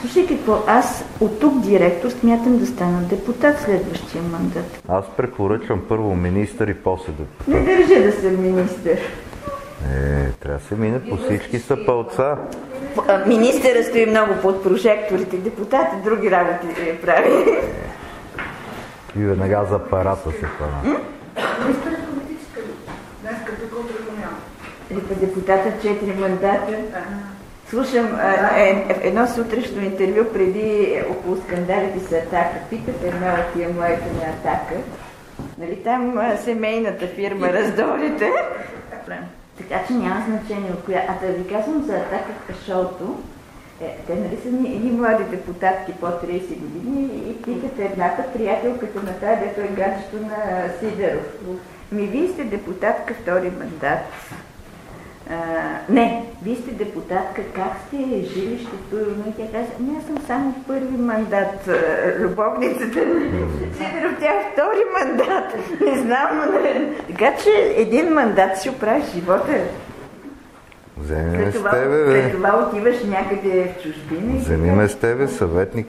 Слушай какво, аз от тук директор смятам да стана депутат следващия мандат. Аз препоръчвам първо министър и после депутат. Не държа да съм министър. Трябва да се мине по всички стъпалца. Министъра стои много под прожекторите, депутата други работи прави. И веднага за апарата се хвана. Министър е политическа ли? Днес като контрол няма. Депутата 4 мандата. Слушам едно сутрешно интервю преди около скандалите с Атака. Питате една от тия моите на Атака. Нали там семейната фирма раздорите? Така че няма значение от коя. А да ви казвам за Атака шоуто, те нали са едни млади депутатки по 30 години и питате едната приятелката на тая, дето е гаджето на Сидеров. Вие сте депутатка втори мандат. Не, вие сте депутатка, как сте жилището? И тя каза, не, аз съм само първи мандат, любовницата. Сидеров, тя е втори мандат. Не знам, така че един мандат си оправиш живота. Вземи ме с тебе, бе. След това отиваш някъде в чужбина. Вземи ме с тебе, съветник.